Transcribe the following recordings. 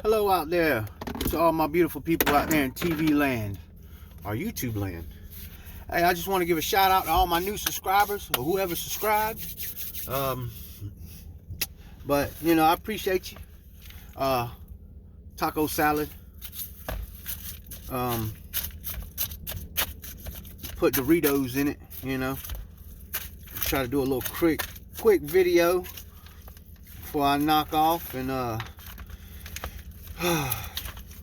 Hello out there to all my beautiful people out there in TV land or YouTube land. Hey, I just want to give a shout out to all my new subscribers or whoever subscribed. But you know, I appreciate you. Taco salad. Put Doritos in it. You know, try to do a little quick video before I knock off and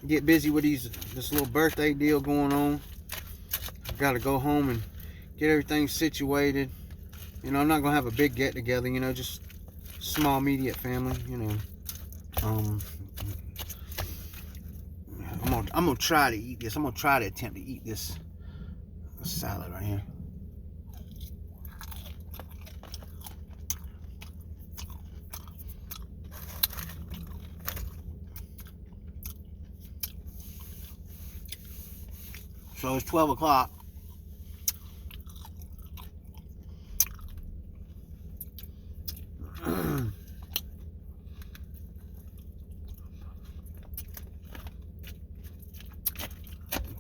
get busy with this little birthday deal going on. Got to go home and get everything situated. You know, I'm not gonna have a big get together. You know, just small, immediate family. You know, I'm gonna try to eat this. I'm gonna try to attempt to eat this salad right here. So it's 12 o'clock.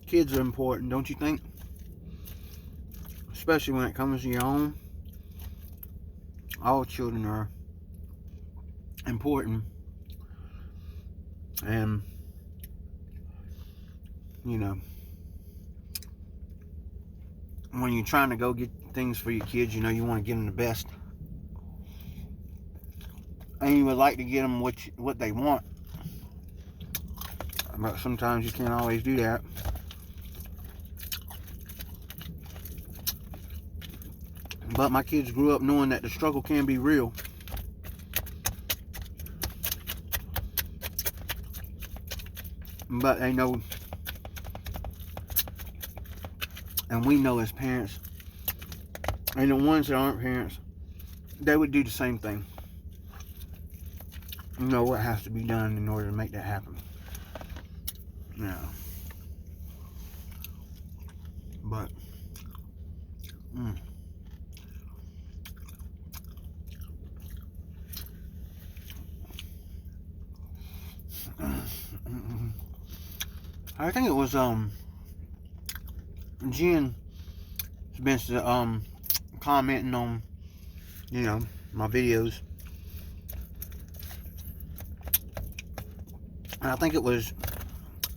Kids are important, don't you think? Especially when it comes to your own. All children are important. And, you know, when you're trying to go get things for your kids, you know, you want to get them the best. And you would like to get them what they want. But sometimes you can't always do that. But my kids grew up knowing that the struggle can be real. But they know, and we know as parents, and the ones that aren't parents, they would do the same thing. You know what has to be done in order to make that happen. Yeah. But I think it was Jen has been commenting on, you know, my videos. And I think it was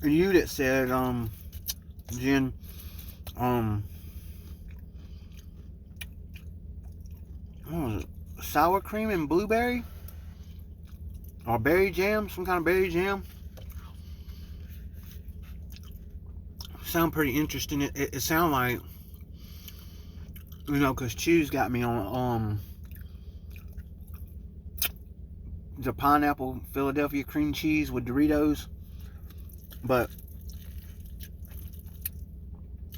you that said, Jen, what was it? Sour cream and blueberry? Or berry jam? Some kind of berry jam? Sound pretty interesting. It sound like, you know, because Chew's got me on the pineapple Philadelphia cream cheese with Doritos, but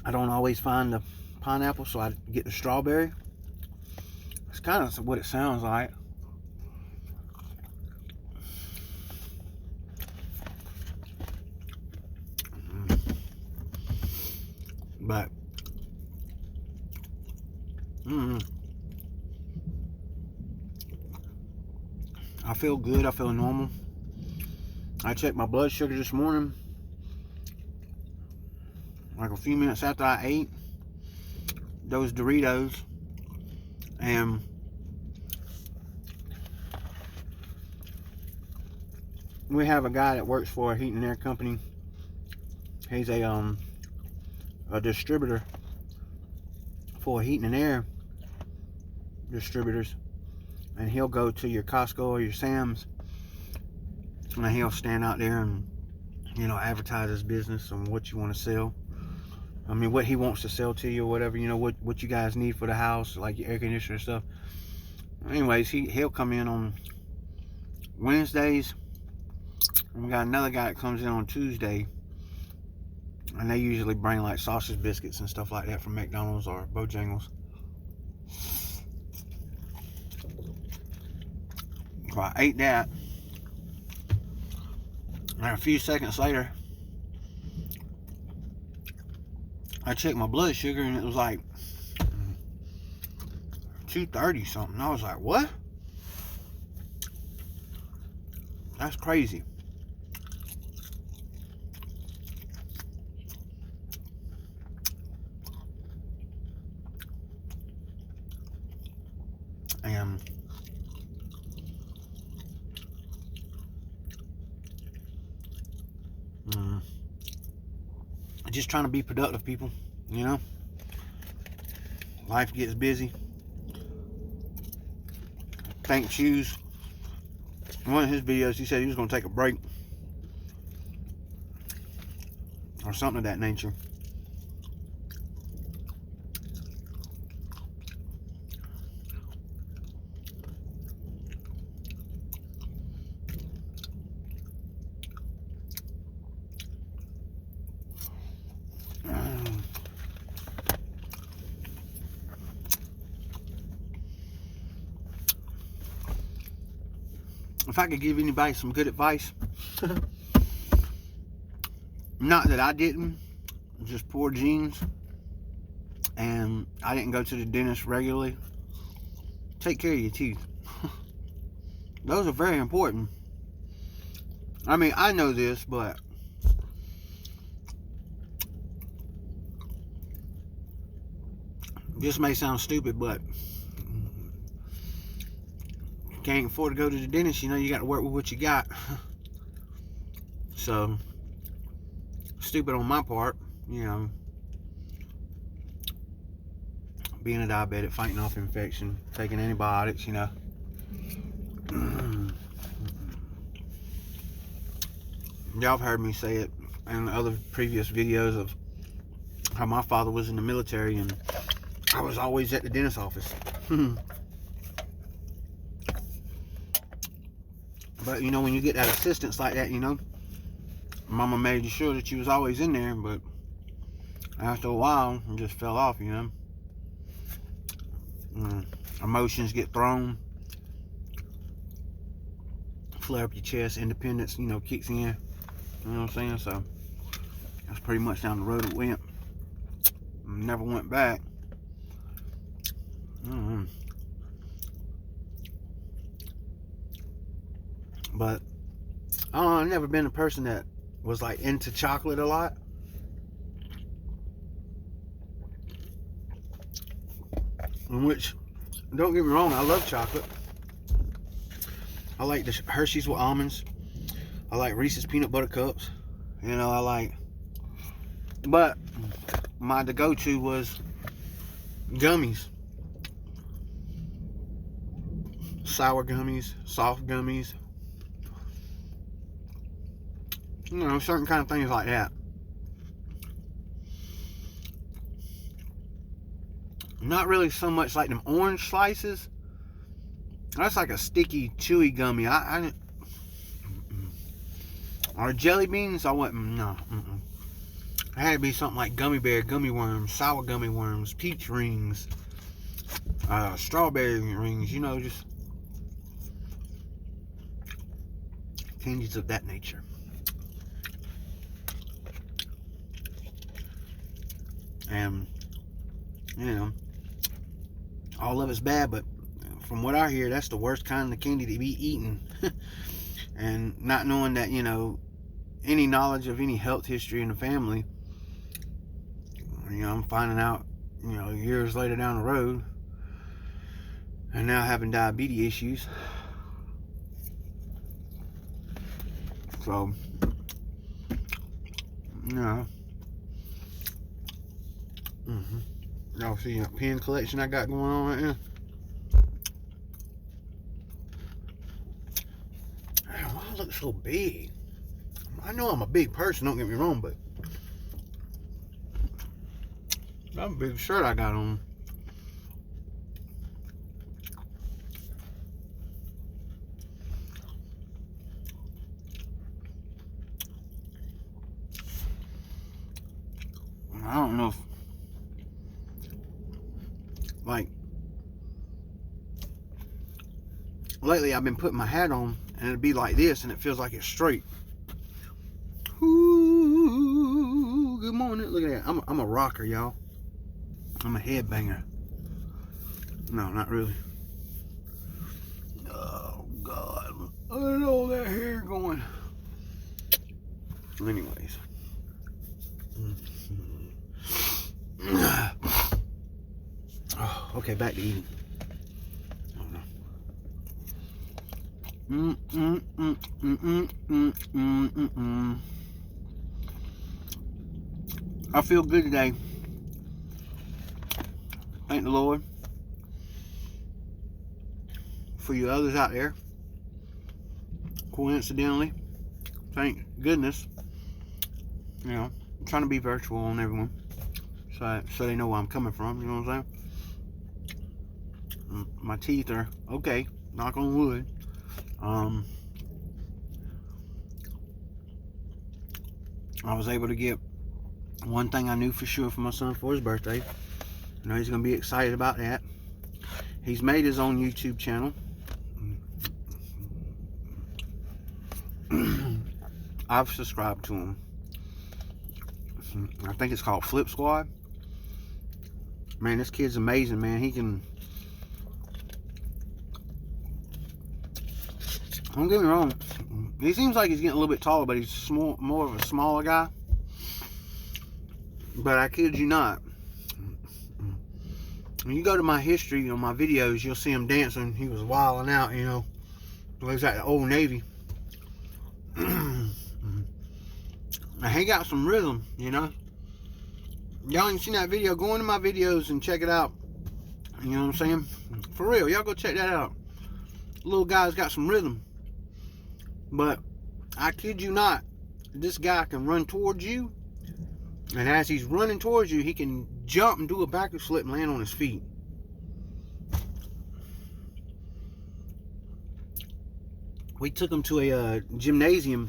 I don't always find the pineapple, so I get the strawberry. It's kind of what it sounds like. But I feel good. I feel normal. I checked my blood sugar this morning, like a few minutes after I ate those Doritos, and we have a guy that works for a heating and air company. He's a distributor for heating and air distributors, and he'll go to your Costco or your Sam's, and he'll stand out there and, you know, advertise his business on what you want to sell. I mean, what he wants to sell to you or whatever, you know, what you guys need for the house, like your air conditioner stuff. Anyways, he'll come in on Wednesdays, and we got another guy that comes in on Tuesday, and they usually bring like sausage biscuits and stuff like that from McDonald's or Bojangles. So I ate that, and a few seconds later, I checked my blood sugar, and it was like 230 something. I was like, what? That's crazy. Just trying to be productive, people. You know, life gets busy. Thank Shoes. In one of his videos, he said he was going to take a break or something of that nature. If I could give anybody some good advice, not that I didn't, just poor genes, and I didn't go to the dentist regularly. Take care of your teeth. Those are very important. I mean, I know this, but this may sound stupid, but you can't afford to go to the dentist, you know, you got to work with what you got. So, stupid on my part, you know, being a diabetic, fighting off infection, taking antibiotics, you know. Y'all have heard me say it in other previous videos of how my father was in the military and I was always at the dentist office. But you know, when you get that assistance like that, you know, mama made sure that you was always in there, but after a while it just fell off, you know. Emotions get thrown, flare up your chest, independence, you know, kicks in. You know what I'm saying? So that's pretty much down the road it went. Never went back. But I don't know, I've never been a person that was like into chocolate a lot. In which, don't get me wrong, I love chocolate. I like the Hershey's with almonds. I like Reese's peanut butter cups. You know, I like, but the go-to was gummies. Sour gummies, soft gummies. You know, certain kind of things like that. Not really so much like them orange slices. That's like a sticky, chewy gummy. Or jelly beans, I wouldn't, no. It had to be something like gummy bear, gummy worms, sour gummy worms, peach rings, strawberry rings, you know, just candies of that nature. And, you know, all of it's bad, but from what I hear, that's the worst kind of candy to be eating. And not knowing that, you know, any knowledge of any health history in the family, you know, I'm finding out, you know, years later down the road, and now having diabetes issues. So, you know, y'all see that pen collection I got going on right now? Man, why I look so big? I know I'm a big person, don't get me wrong, but that big shirt I got on. I don't know if, like, lately I've been putting my hat on and it'd be like this and it feels like it's straight. Ooh, good morning. Look at that. I'm a rocker, y'all. I'm a headbanger. No, not really. Oh, God. Look at all that hair going. Anyways. Oh, okay, back to eating. I feel good today. Thank the Lord for you others out there. Coincidentally, thank goodness, you know, I'm trying to be virtual on everyone, so they know where I'm coming from. You know what I'm saying? My teeth are okay. Knock on wood. I was able to get one thing I knew for sure for my son for his birthday. I know he's gonna be excited about that. He's made his own YouTube channel. I've subscribed to him. I think it's called Flip Squad. Man, this kid's amazing, man. He can... Don't get me wrong. He seems like he's getting a little bit taller, but he's small, more of a smaller guy. But I kid you not. When you go to my history on my videos, you'll see him dancing. He was wilding out, you know. He was at the Old Navy. Now, he got some rhythm, you know. Y'all ain't seen that video, go into my videos and check it out. You know what I'm saying? For real, y'all go check that out. Little guy's got some rhythm. But I kid you not, this guy can run towards you, and as he's running towards you, he can jump and do a backward flip and land on his feet. We took him to a gymnasium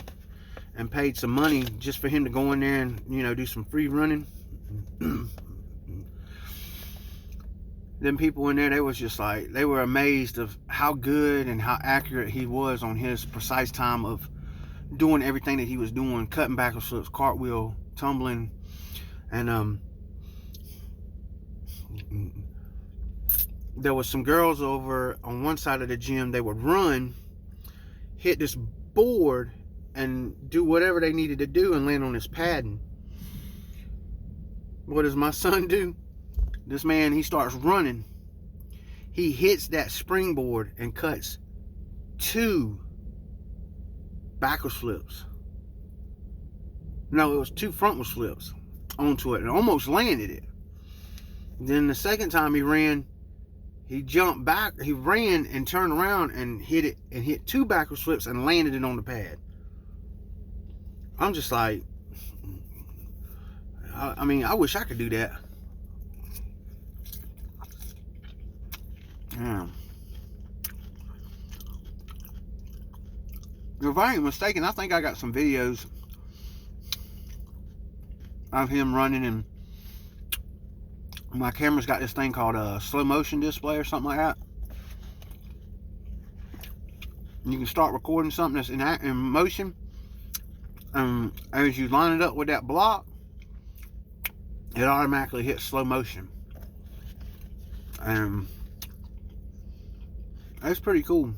and paid some money just for him to go in there and, you know, do some free running. Them people in there, they was just like, they were amazed of how good and how accurate he was on his precise time of doing everything that he was doing, cutting backward flips, cartwheel, tumbling, and there was some girls over on one side of the gym. They would run, hit this board, and do whatever they needed to do and land on this padding. What does my son do? This man, he starts running. He hits that springboard and cuts 2 backwards flips. No, it was 2 frontwards flips onto it and almost landed it. Then the second time he ran, he jumped back. He ran and turned around and hit it and hit 2 backwards flips and landed it on the pad. I'm just like, I mean, I wish I could do that. Yeah. If I ain't mistaken, I think I got some videos of him running, and my camera's got this thing called a slow motion display or something like that. You can start recording something that's in motion, and as you line it up with that block, it automatically hits slow motion. And that's pretty cool.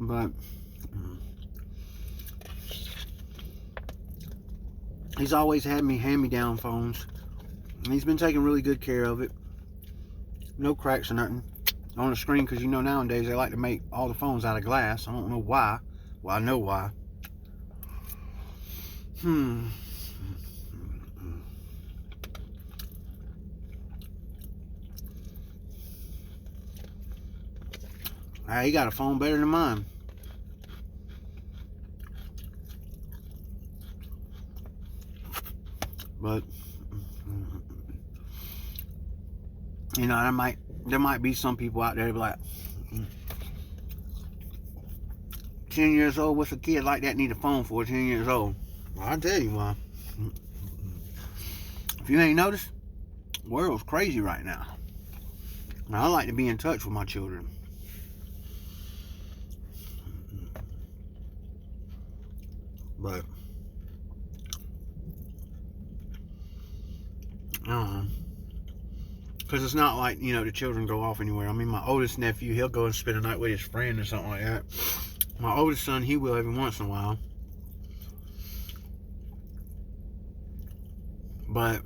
But he's always had me hand-me-down phones. And he's been taking really good care of it. No cracks or nothing on the screen, because you know nowadays they like to make all the phones out of glass. I don't know why. Well, I know why. He got a phone better than mine. But you know, there might be some people out there that be like, 10 years old, what's a kid like that need a phone for 10 years old? Well, I'll tell you why. If you ain't noticed, the world's crazy right now. Now, I like to be in touch with my children. But I don't know, because it's not like, you know, the children go off anywhere. I mean, my oldest nephew, he'll go and spend a night with his friend or something like that. My oldest son, he will every once in a while. But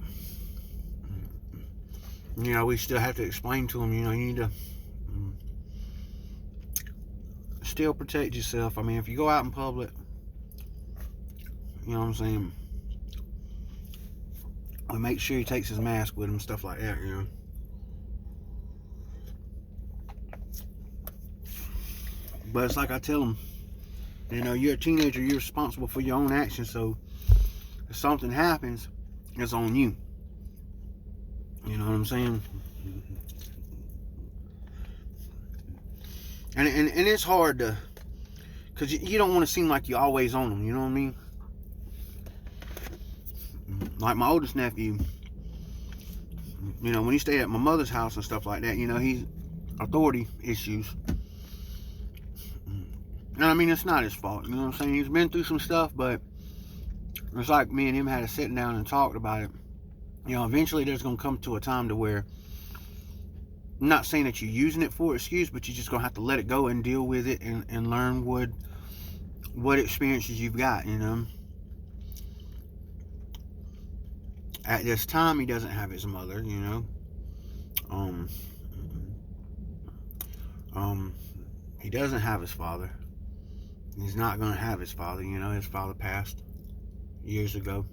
you know, we still have to explain to him, you know, you need to still protect yourself. I mean, if you go out in public, you know what I'm saying, we make sure he takes his mask with him, stuff like that, you know. But it's like I tell him, you know, you're a teenager, you're responsible for your own actions, so if something happens, it's on you. You know what I'm saying? And it's hard to, because you don't want to seem like you're always on them, you know what I mean? Like my oldest nephew, you know, when he stayed at my mother's house and stuff like that, you know, he's authority issues. And I mean, it's not his fault, you know what I'm saying? He's been through some stuff, but it's like me and him had to sit down and talk about it. You know, eventually there's going to come to a time to where, I'm not saying that you're using it for excuse, but you're just going to have to let it go and deal with it and learn what experiences you've got, you know. At this time, he doesn't have his mother, you know. He doesn't have his father. He's not going to have his father, you know. His father passed years ago.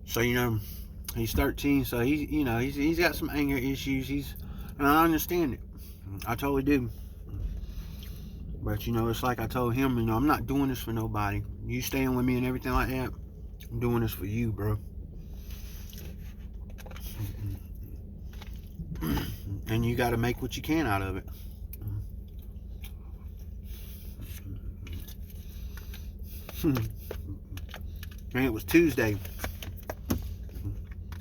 So, you know, he's 13, so he's got some anger issues. And I understand it. I totally do. But, you know, it's like I told him, you know, I'm not doing this for nobody. You staying with me and everything like that, I'm doing this for you, bro. And you got to make what you can out of it. And it was Tuesday.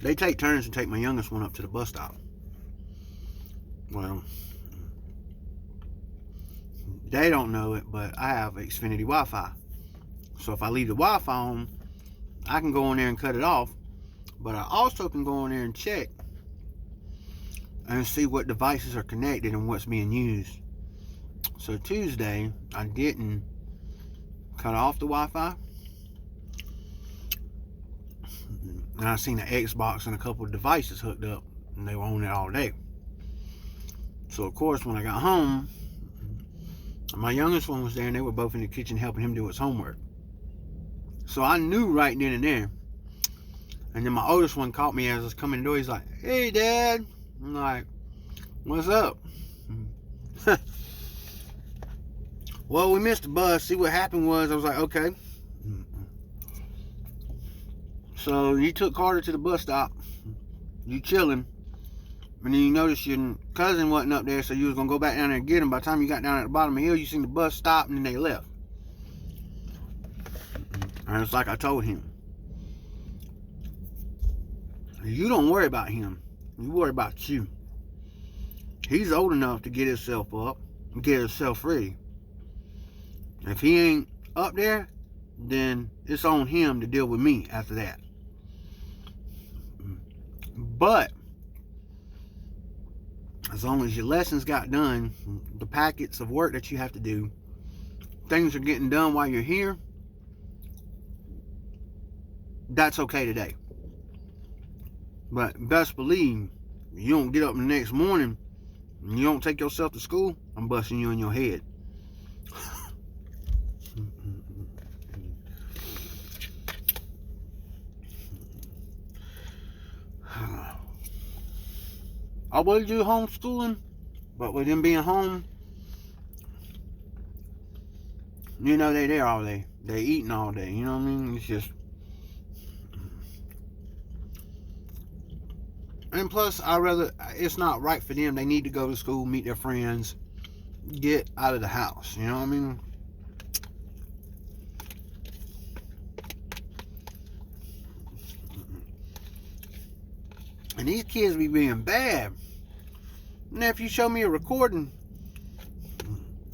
They take turns to take my youngest one up to the bus stop. Well, they don't know it, but I have Xfinity Wi-Fi. So if I leave the Wi-Fi on, I can go in there and cut it off. But I also can go in there and check and see what devices are connected and what's being used. So Tuesday, I didn't cut off the Wi-Fi. And I seen the Xbox and a couple of devices hooked up, and they were on it all day. So of course, when I got home, my youngest one was there, and they were both in the kitchen helping him do his homework. So I knew right then and there. And then my oldest one caught me as I was coming in the door. He's like, "Hey, Dad." I'm like, "What's up?" "Well, we missed the bus. See, what happened was," I was like, "Okay." "So you took Carter to the bus stop. You chilling. And then you noticed your cousin wasn't up there, so you was going to go back down there and get him. By the time you got down at the bottom of the hill, you seen the bus stop, and then they left." And it's like I told him, you don't worry about him. You worry about you. He's old enough to get himself up and get himself ready. If he ain't up there, then it's on him to deal with me after that. But as long as your lessons got done, the packets of work that you have to do, things are getting done while you're here, that's okay today. But best believe, you don't get up the next morning and you don't take yourself to school, I'm busting you in your head. I would do homeschooling, but with them being home, you know, they there all day. They eating all day, you know what I mean? It's just... And plus, it's not right for them. They need to go to school, meet their friends, get out of the house, you know what I mean? And these kids be being bad. Now, if you show me a recording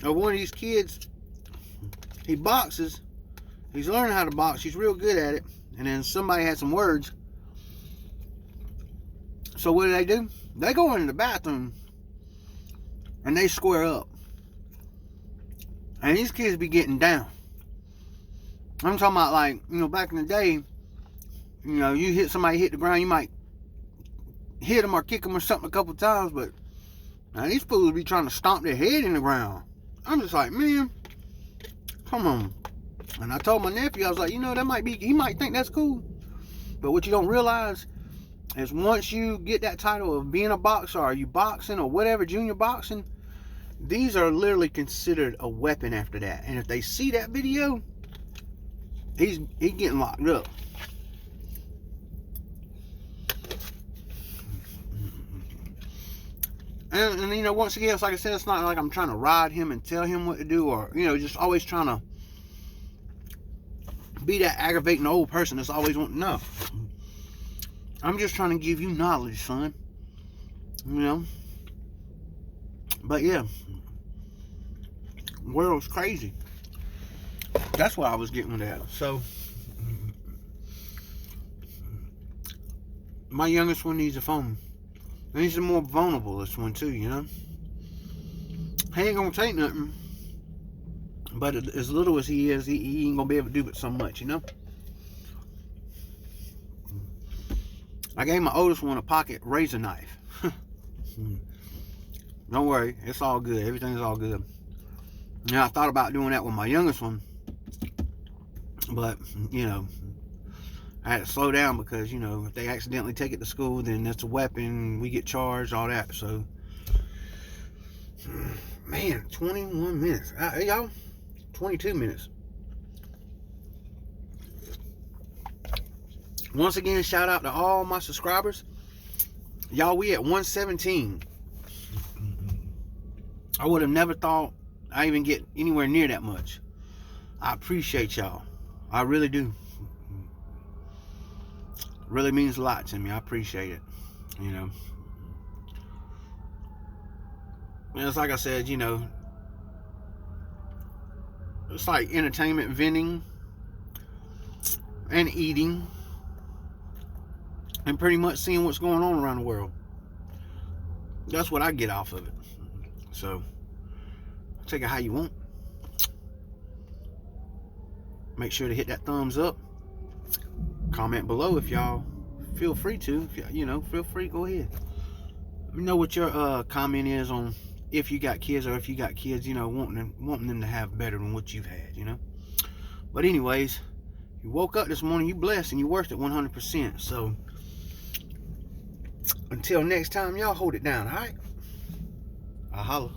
of one of these kids, he boxes, he's learning how to box, he's real good at it, and then somebody had some words. So what do? They go into the bathroom and they square up. And these kids be getting down. I'm talking about, like, you know, back in the day, you know, you hit somebody, hit the ground, you might hit them or kick them or something a couple times, but now these fools be trying to stomp their head in the ground. I'm just like, man, come on. And I told my nephew, I was like, you know, that might be, he might think that's cool, But what you don't realize is once you get that title of being a boxer, or you boxing or whatever, junior boxing, these are literally considered a weapon after that. And if they see that video, he's getting locked up. And you know, once again, it's like I said, it's not like I'm trying to ride him and tell him what to do, or, you know, just always trying to be that aggravating old person that's always wanting to know. I'm just trying to give you knowledge, son. You know? But yeah, world's crazy. That's what I was getting with that. So, my youngest one needs a phone. And he's the more vulnerable, this one too, you know? He ain't gonna take nothing. But as little as he is, he ain't gonna be able to do but so much, you know? I gave my oldest one a pocket razor knife. Don't worry, it's all good. Everything's all good. Now, I thought about doing that with my youngest one. But, you know, I had to slow down because, you know, if they accidentally take it to school, then that's a weapon. We get charged, all that. So, man, 21 minutes. Hey, y'all, 22 minutes. Once again, shout out to all my subscribers. Y'all, we at 117. I would have never thought I even get anywhere near that much. I appreciate y'all. I really do. Really means a lot to me. I appreciate it. You know. And it's like I said, you know, it's like entertainment, venting, and eating, and pretty much seeing what's going on around the world. That's what I get off of it. So, take it how you want. Make sure to hit that thumbs up. Comment below if y'all feel free to. If you know, feel free, go ahead. Let me know what your comment is on if you got kids, or if you got kids, you know, wanting them to have better than what you've had, you know. But anyways, you woke up this morning, you blessed, and you worth it 100%. So until next time, y'all hold it down, all right? I'll holla.